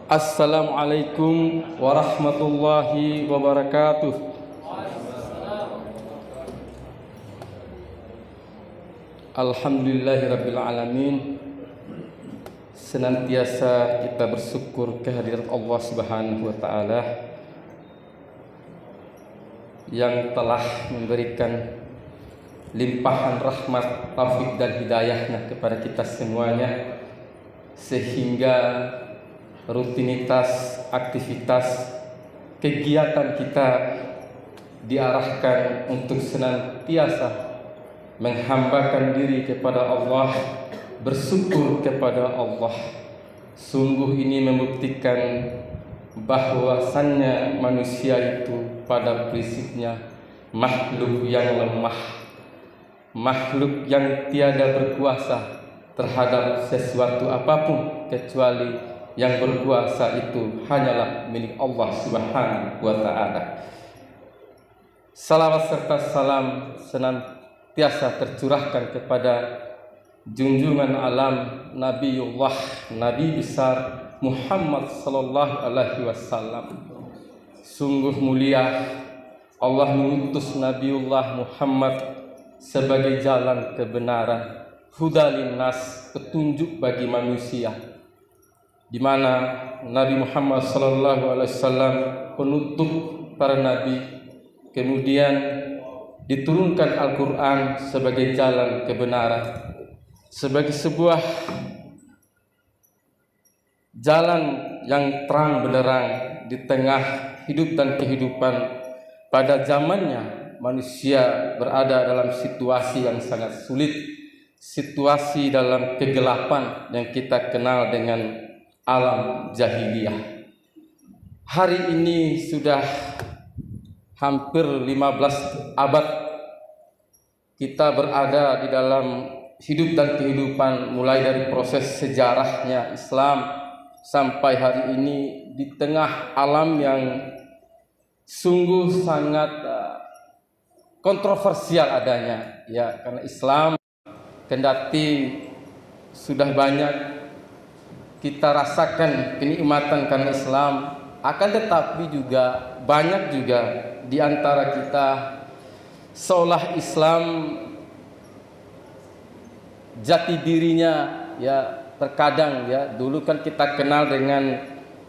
Assalamualaikum warahmatullahi wabarakatuh. Alhamdulillahirabbil alamin. Senantiasa kita bersyukur kehadirat Allah Subhanahu wa taala yang telah memberikan limpahan rahmat, taufik dan hidayahnya kepada kita semuanya, sehingga rutinitas, aktivitas, kegiatan kita diarahkan untuk senantiasa menghambakan diri kepada Allah, bersyukur kepada Allah. Sungguh ini membuktikan bahwasannya manusia itu pada prinsipnya makhluk yang lemah, makhluk yang tiada berkuasa terhadap sesuatu apapun, kecuali yang berkuasa itu hanyalah milik Allah Subhanahu wa taala. Salawat serta salam senantiasa tercurahkan kepada junjungan alam Nabiullah, Nabi besar Muhammad sallallahu alaihi wasallam. Sungguh mulia Allah mengutus Nabiullah Muhammad sebagai jalan kebenaran, hudalin nas, petunjuk bagi manusia, di mana Nabi Muhammad sallallahu alaihi wasallam penutup para nabi, kemudian diturunkan Al-Qur'an sebagai jalan kebenaran, sebagai sebuah jalan yang terang benderang di tengah hidup dan kehidupan. Pada zamannya manusia berada dalam situasi yang sangat sulit, situasi dalam kegelapan yang kita kenal dengan alam jahiliyah. Hari ini sudah hampir 15 abad kita berada di dalam hidup dan kehidupan, mulai dari proses sejarahnya Islam sampai hari ini di tengah alam yang sungguh sangat kontroversial adanya, ya, karena Islam kendati sudah banyak kita rasakan kenikmatan karena Islam, akan tetapi juga banyak juga di antara kita seolah Islam jati dirinya, ya, terkadang, ya, dulu kan kita kenal dengan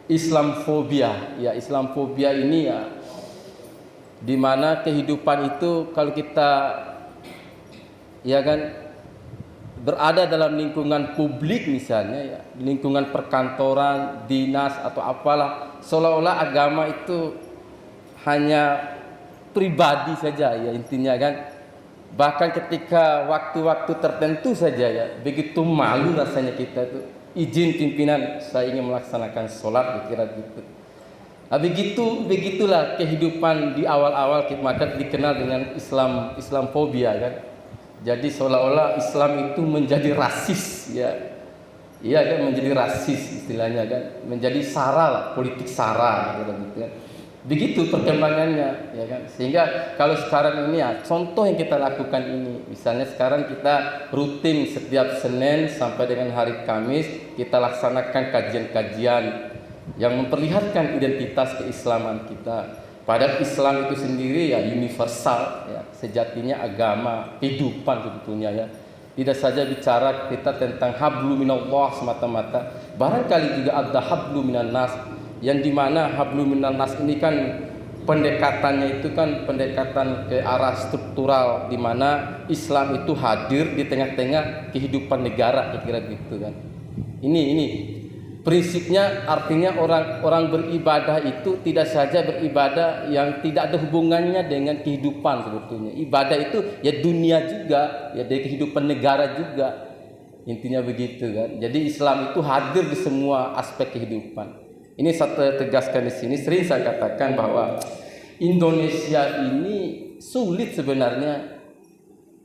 Islamfobia, ya. Islamfobia ini, ya, di mana kehidupan itu kalau kita, ya kan, berada dalam lingkungan publik misalnya, ya, lingkungan perkantoran, dinas atau apalah, seolah-olah agama itu hanya pribadi saja, ya, intinya kan. Bahkan ketika waktu-waktu tertentu saja, ya, begitu malu rasanya kita itu izin pimpinan, saya ingin melaksanakan sholat, kira gitu. Nah, begitulah kehidupan di awal-awal, maka dikenal dengan Islamfobia, kan. Jadi seolah-olah Islam itu menjadi rasis, ya, iya kan, menjadi rasis istilahnya, kan, menjadi sara lah, politik sara, gitu kan. Begitu perkembangannya, ya kan. Sehingga kalau sekarang ini, ya, contoh yang kita lakukan ini, misalnya sekarang kita rutin setiap Senin sampai dengan hari Kamis kita laksanakan kajian-kajian yang memperlihatkan identitas keislaman kita. Padahal Islam itu sendiri, ya, universal, ya, sejatinya agama kehidupan sebetulnya, ya. Tidak saja bicara kita tentang hablu minallah semata-mata, barangkali juga ada hablu minan nas, yang dimana hablu minan nas ini kan pendekatannya itu kan pendekatan ke arah struktural, di mana Islam itu hadir di tengah-tengah kehidupan negara, kira-kira gitu kan. Ini prinsipnya, artinya orang beribadah itu tidak saja beribadah yang tidak ada hubungannya dengan kehidupan sebetulnya. Ibadah itu, ya, dunia juga, ya, dari kehidupan negara juga. Intinya begitu, kan. Jadi Islam itu hadir di semua aspek kehidupan. Ini saya tegaskan di sini. Sering saya katakan bahwa Indonesia ini sulit sebenarnya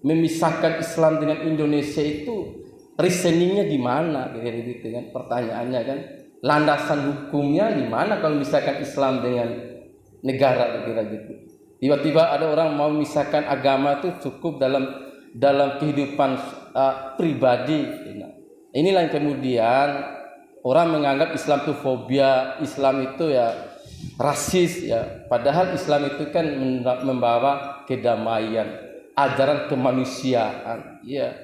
memisahkan Islam dengan Indonesia itu. Reasoningnya di mana, gitu kan, pertanyaannya, kan. landasan hukumnya gimana kalau misalkan Islam dengan negara kira gitu. Tiba-tiba ada orang mau memisahkan agama itu cukup dalam kehidupan pribadi. Inilah yang kemudian orang menganggap Islam itu fobia, Islam itu ya rasis ya. Padahal Islam itu kan membawa kedamaian, ajaran kemanusiaan. Ya.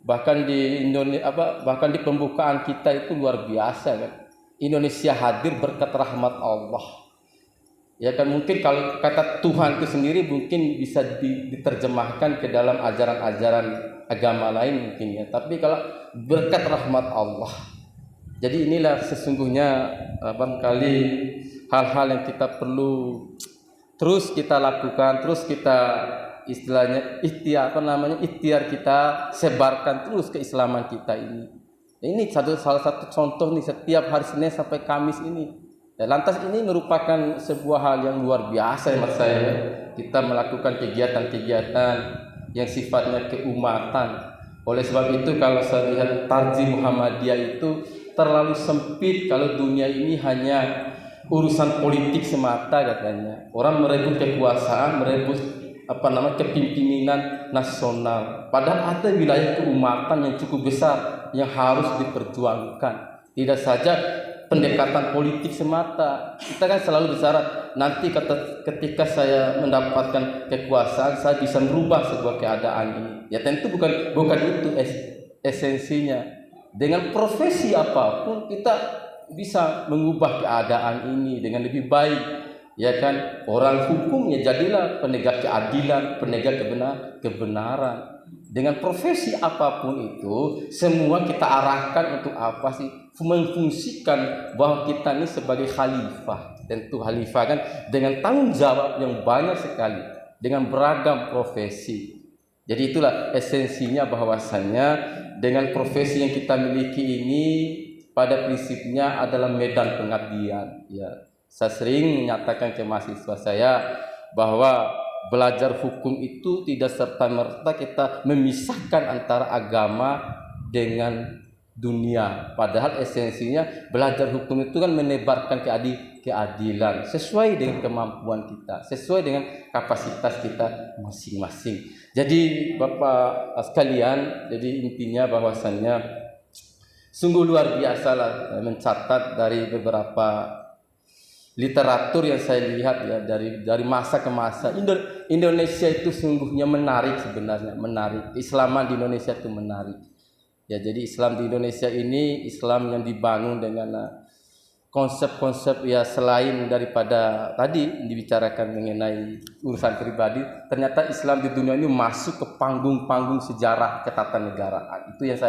Bahkan di Indonesia bahkan di pembukaan kita itu luar biasa kan. Indonesia hadir berkat rahmat Allah. Ya kan mungkin kalau kata Tuhan itu sendiri mungkin bisa diterjemahkan ke dalam ajaran-ajaran agama lain mungkin ya. Tapi kalau berkat rahmat Allah. Jadi inilah sesungguhnya barangkali hal-hal yang kita perlu terus kita lakukan, terus kita istilahnya ikhtiar kita sebarkan terus keislaman kita ini. Ini salah satu contoh nih setiap hari Senin sampai Kamis ini. Ya, lantas ini merupakan sebuah hal yang luar biasa ya mas saya. Kita melakukan kegiatan-kegiatan yang sifatnya keumatan. Oleh sebab itu kalau saya lihat Tarjih Muhammadiyah itu terlalu sempit kalau dunia ini hanya urusan politik semata katanya. Orang merebut kekuasaan, merebut kepemimpinan nasional. Padahal ada wilayah keumatan yang cukup besar yang harus diperjuangkan. Tidak saja pendekatan politik semata. Kita kan selalu bicara nanti ketika saya mendapatkan kekuasaan saya bisa merubah sebuah keadaan ini. Ya tentu bukan itu esensinya. Dengan profesi apapun kita bisa mengubah keadaan ini dengan lebih baik. Ya kan, orang hukum ya jadilah penegak keadilan, penegak kebenaran. Dengan profesi apapun itu, semua kita arahkan untuk apa sih? Memfungsikan bahwa kita ini sebagai khalifah. Tentu khalifah kan dengan tanggung jawab yang banyak sekali, dengan beragam profesi. Jadi itulah esensinya bahwasannya dengan profesi yang kita miliki ini pada prinsipnya adalah medan pengabdian. Ya. Saya sering menyatakan ke mahasiswa saya bahwa belajar hukum itu tidak serta-merta kita memisahkan antara agama dengan dunia. Padahal esensinya belajar hukum itu kan menebarkan keadilan sesuai dengan kemampuan kita, sesuai dengan kapasitas kita masing-masing. Jadi Bapak sekalian, jadi intinya bahwasannya sungguh luar biasa lah mencatat dari beberapa literatur yang saya lihat ya dari masa ke masa. Indonesia itu sungguhnya menarik sebenarnya, menarik. Keislaman di Indonesia itu menarik. Ya, jadi Islam di Indonesia ini Islam yang dibangun dengan konsep-konsep ya selain daripada tadi dibicarakan mengenai urusan pribadi, ternyata Islam di dunia ini masuk ke panggung-panggung sejarah ketatanegaraan. Itu yang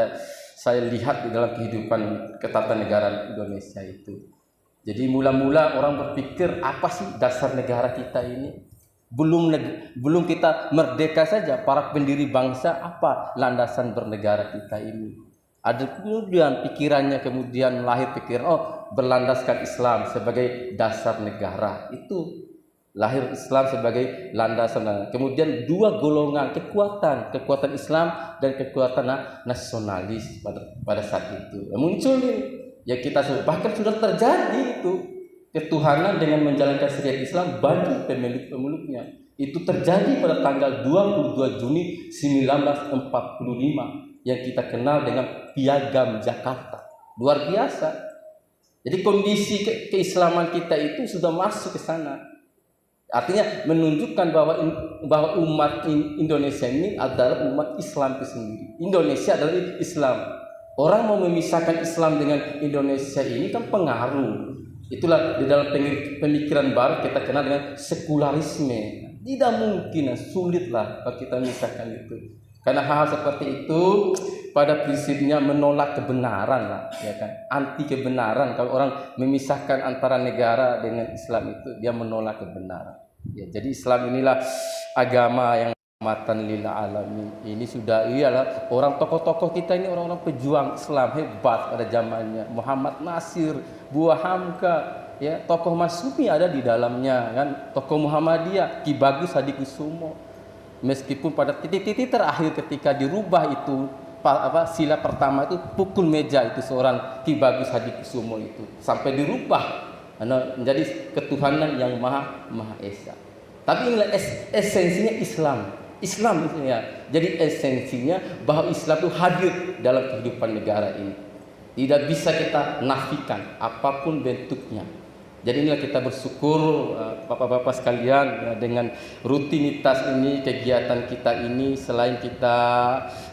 saya lihat di dalam kehidupan ketatanegaraan Indonesia itu. Jadi mula-mula orang berpikir apa sih dasar negara kita ini? Belum kita merdeka saja, para pendiri bangsa apa landasan bernegara kita ini? Ada kemudian pikirannya kemudian lahir pikiran berlandaskan Islam sebagai dasar negara. Itu lahir Islam sebagai landasan. Kemudian dua golongan kekuatan Islam dan kekuatan nasionalis pada saat itu muncul ini. Ya kita bahkan sudah terjadi itu ketuhanan dengan menjalankan syariat Islam bagi pemeluk-pemeluknya. Itu terjadi pada tanggal 22 Juni 1945 yang kita kenal dengan Piagam Jakarta. Luar biasa. Jadi kondisi keislaman kita itu sudah masuk ke sana. Artinya menunjukkan bahwa umat Indonesia ini adalah umat Islam itu sendiri. Indonesia adalah Islam. Orang mau memisahkan Islam dengan Indonesia ini kan pengaruh. Itulah di dalam pemikiran baru kita kenal dengan sekularisme. Tidak mungkin, sulitlah kalau kita memisahkan itu. Karena hal seperti itu pada prinsipnya menolak kebenaran lah, ya kan? Anti kebenaran. Kalau orang memisahkan antara negara dengan Islam itu dia menolak kebenaran. Ya, jadi Islam inilah agama yang rahmatan lil alamin. Ini sudah iyalah orang tokoh-tokoh kita ini orang-orang pejuang Islam hebat pada zamannya. Muhammad Nasir, Buah Hamka, ya, tokoh Masyumi ada di dalamnya kan, tokoh Muhammadiyah, Ki Bagus Hadikusumo. Meskipun pada titik-titik terakhir ketika dirubah itu sila pertama itu pukul meja itu seorang Ki Bagus Hadikusumo itu sampai dirubah menjadi ketuhanan yang maha esa. Tapi inilah esensinya Islam. Islam itu ya. Jadi esensinya bahwa Islam itu hadir dalam kehidupan negara ini. Tidak bisa kita nafikan apapun bentuknya. Jadi inilah kita bersyukur Bapak-bapak sekalian ya, dengan rutinitas ini, kegiatan kita ini, selain kita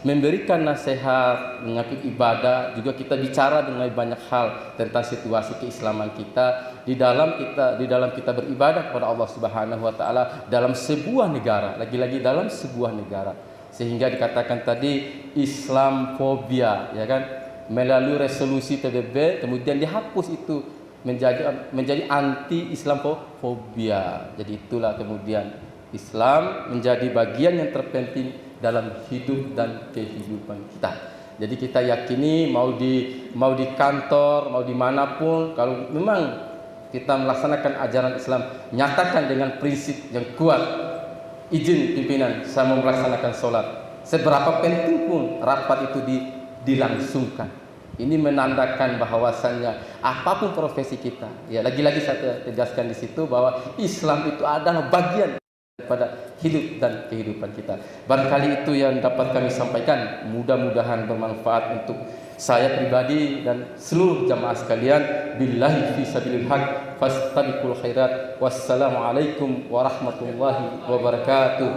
memberikan nasihat, mengakui ibadah, juga kita bicara dengan banyak hal tentang situasi keislaman kita di dalam kita beribadah kepada Allah Subhanahu wa taala dalam sebuah negara, lagi-lagi dalam sebuah negara. Sehingga dikatakan tadi Islamfobia ya kan, melalui resolusi PBB kemudian dihapus itu menjadi anti Islamfobia. Jadi itulah kemudian Islam menjadi bagian yang terpenting dalam hidup dan kehidupan kita. Jadi kita yakini mau di kantor, mau dimanapun, kalau memang kita melaksanakan ajaran Islam, nyatakan dengan prinsip yang kuat, izin pimpinan saya mau melaksanakan sholat, seberapa penting pun rapat itu dilangsungkan. Ini menandakan bahwasannya apapun profesi kita, ya lagi-lagi saya tegaskan di situ bahwa Islam itu adalah bagian daripada hidup dan kehidupan kita. Barangkali itu yang dapat kami sampaikan. Mudah-mudahan bermanfaat untuk saya pribadi dan seluruh jamaah sekalian. Billahi fi sabilil haq fastabiqul khairat. Wassalamualaikum warahmatullahi wabarakatuh.